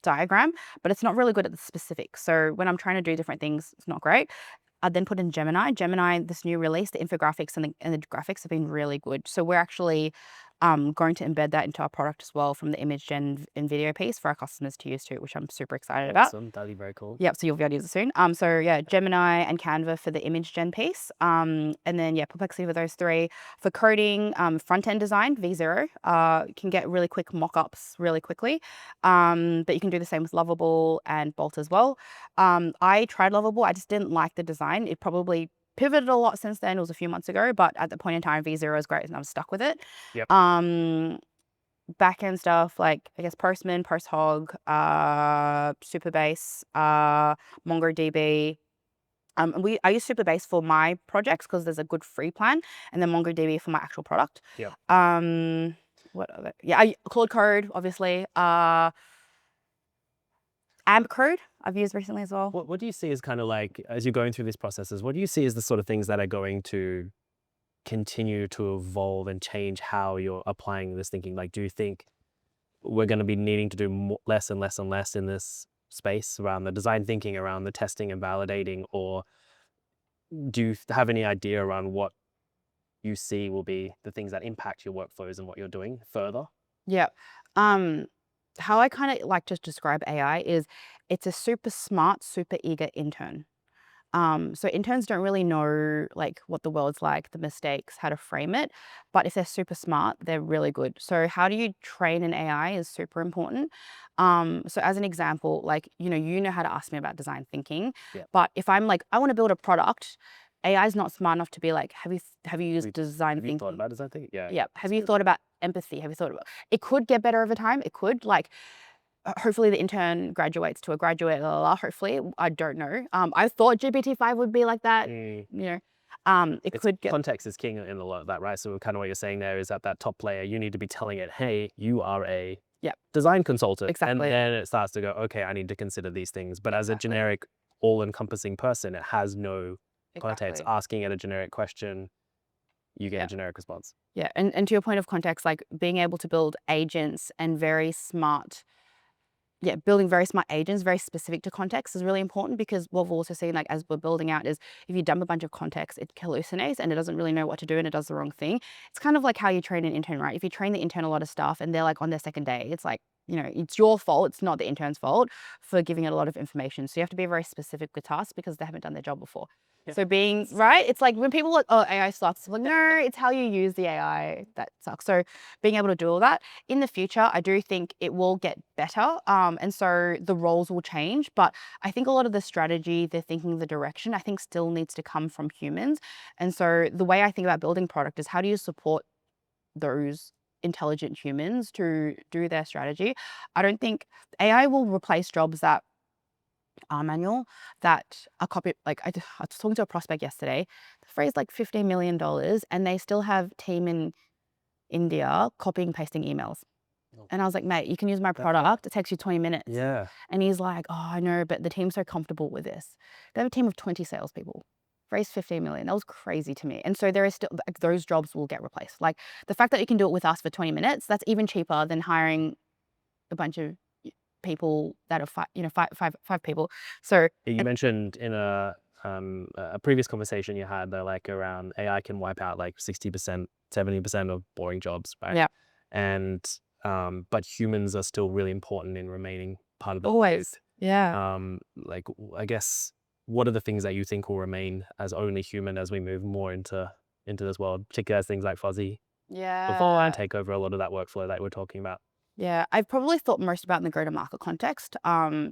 diagram, but it's not really good at the specifics. So when I'm trying to do different things, it's not great. I then put in Gemini. Gemini, this new release, the infographics and the graphics have been really good. So we're actually going to embed that into our product as well from the image gen and video piece for our customers to use too, which I'm super excited about. Awesome. That'd be very cool. Yep, so you'll be able to use it soon. So yeah, Gemini and Canva for the image gen piece. And then yeah, Perplexity for those three. For coding, front end design, V0, can get really quick mock-ups really quickly. But you can do the same with Lovable and Bolt as well. I tried Lovable, I just didn't like the design. It probably pivoted a lot since then. It was a few months ago, but at the point in time, V0 is great and I'm stuck with it. Yep. Um, Backend stuff like I guess Postman, PostHog, Supabase, MongoDB. I use Supabase for my projects because there's a good free plan, and then MongoDB for my actual product. Yep. What other? Yeah, Claude Code obviously. AMP Code I've used recently as well. What do you see as kind of like, as you're going through these processes, what do you see as the sort of things that are going to continue to evolve and change how you're applying this thinking? Like, do you think we're going to be needing to do less and less and less in this space around the design thinking, around the testing and validating, or do you have any idea around what you see will be the things that impact your workflows and what you're doing further? Yeah. Um, how I kind of like to describe AI is it's a super smart, super eager intern. So interns don't really know like what the world's like, the mistakes, how to frame it. But if they're super smart, they're really good. So how do you train an AI is super important. So as an example, like, you know how to ask me about design thinking, Yeah. but if I'm like, I want to build a product, AI is not smart enough to be like, have you used design Have you thought thinking? about design thinking? Yeah. Yeah. Have you thought about empathy? Have you thought about it? Could get better over time. It could like hopefully the intern graduates to a graduate, hopefully. I don't know. I thought GPT-5 would be like that, Mm. you know. It It's could get context is king in a lot of that, right? So kind of what you're saying there is at that top layer, you need to be telling it, hey, you are a yeah, design consultant. And exactly. then it starts to go, okay, I need to consider these things. But as a Exactly. generic, all-encompassing person, it has no context. Exactly. Asking it a generic question, you get Yeah. a generic response. Yeah. And to your point of context, like being able to build agents and very smart, building very smart agents, very specific to context is really important because what we've also seen, like as we're building out, is if you dump a bunch of context, it hallucinates and it doesn't really know what to do and it does the wrong thing. It's kind of like how you train an intern, right? If you train the intern a lot of stuff and they're like on their second day, it's like, it's your fault. It's not the intern's fault for giving it a lot of information. So you have to be very specific with tasks because they haven't done their job before. Yeah. So being right, it's like when people are like, oh, AI sucks. It's like, no, it's how you use the AI that sucks. So being able to do all that in the future, I do think it will get better. And so the roles will change. But I think a lot of the strategy, the thinking, the direction, I think still needs to come from humans. And so the way I think about building product is how do you support those intelligent humans to do their strategy? I don't think AI will replace jobs that are manual, that are copy. Like I was talking to a prospect yesterday, the phrase like $15 million, and they still have team in India copying, pasting emails. Oh. And I was like, mate, you can use my product. It takes you 20 minutes. Yeah. And he's like, oh, I know, but the team's so comfortable with this. They have a team of 20 salespeople. Raised 15 million. That was crazy to me. And so there is still, like, those jobs will get replaced. Like the fact that you can do it with us for 20 minutes, that's even cheaper than hiring a bunch of people that are five people. So You mentioned in a previous conversation you had like around AI can wipe out like 60%, 70% of boring jobs, right? yeah, And but humans are still really important in remaining part of the always. Yeah. like I guess what are the things that you think will remain as only human as we move more into this world, particularly as things like fuzzy before and Yeah. take over a lot of that workflow that we're talking about? Yeah, I've probably thought most about in the go-to-market context,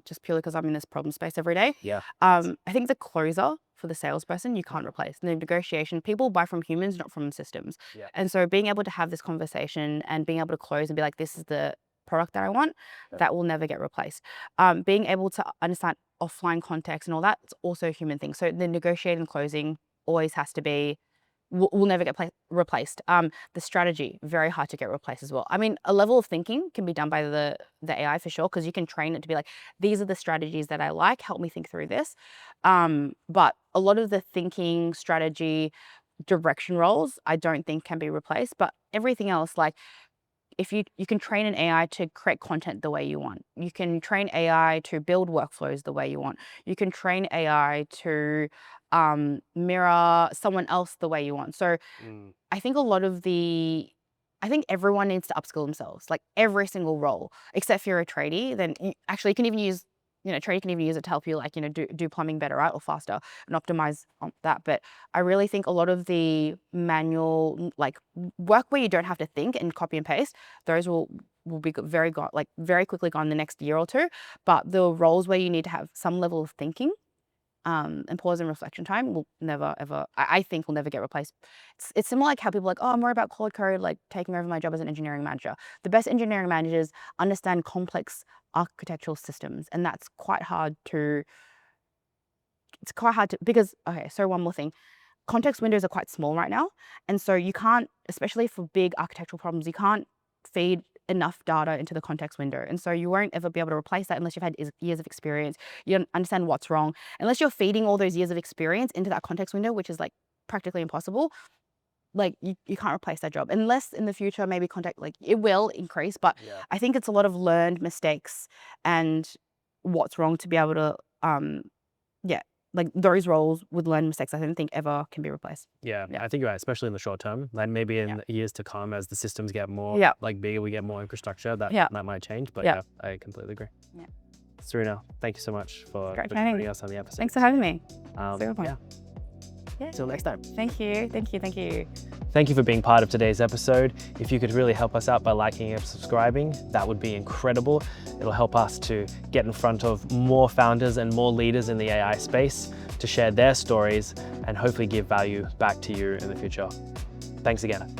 just purely because I'm in this problem space every day. Yeah. I think the closer for the salesperson, you can't replace. The negotiation, people buy from humans, not from systems. Yeah. And so being able to have this conversation and being able to close and be like, this is the product that I want, that will never get replaced. Being able to understand offline context and all that, it's also a human thing. So the negotiating and closing always has to be will never get replaced. The strategy, very hard to get replaced as well. I mean, a level of thinking can be done by the AI for sure, because you can train it to be like, these are the strategies that I like, help me think through this. But a lot of the thinking, strategy, direction roles, I don't think can be replaced. But everything else, like if you can train an AI to create content the way you want. You can train AI to build workflows the way you want. You can train AI to mirror someone else the way you want. So I think I think everyone needs to upskill themselves, like every single role, except if you're a tradie, then actually you can even use, tradie can even use it to help you like, do plumbing better, right? Or faster and optimize on that. But I really think a lot of the manual, like work where you don't have to think and copy and paste, those will be very quickly gone in the next year or two. But the roles where you need to have some level of thinking, and pause and reflection time will never ever, I think will never get replaced. It's similar like how people are like, oh, I'm worried about Claude Code like taking over my job as an engineering manager. The best engineering managers understand complex architectural systems, and that's quite hard to. It's quite hard to because okay. So one more thing, context windows are quite small right now, and so you can't, especially for big architectural problems, you can't feed enough data into the context window. And so you won't ever be able to replace that unless you've had years of experience. You don't understand what's wrong. Unless you're feeding all those years of experience into that context window, which is like practically impossible, like you can't replace that job. Unless in the future, maybe contact, like it will increase, but Yeah. I think it's a lot of learned mistakes and what's wrong to be able to, yeah, like those roles with learned mistakes, I don't think ever can be replaced. Yeah, Yeah. I think you're right, especially in the short term. Like maybe in Yeah. the years to come, as the systems get more Yeah. like bigger, we get more infrastructure, that Yeah. that might change. But Yeah. yeah, I completely agree. Yeah. Serena, thank you so much for Great joining planning. us on the episode. Thanks for having me. Yeah. Yeah. Till next time. Thank you. Thank you. Thank you. Thank you for being part of today's episode. If you could really help us out by liking and subscribing, that would be incredible. It'll help us to get in front of more founders and more leaders in the AI space to share their stories and hopefully give value back to you in the future. Thanks again.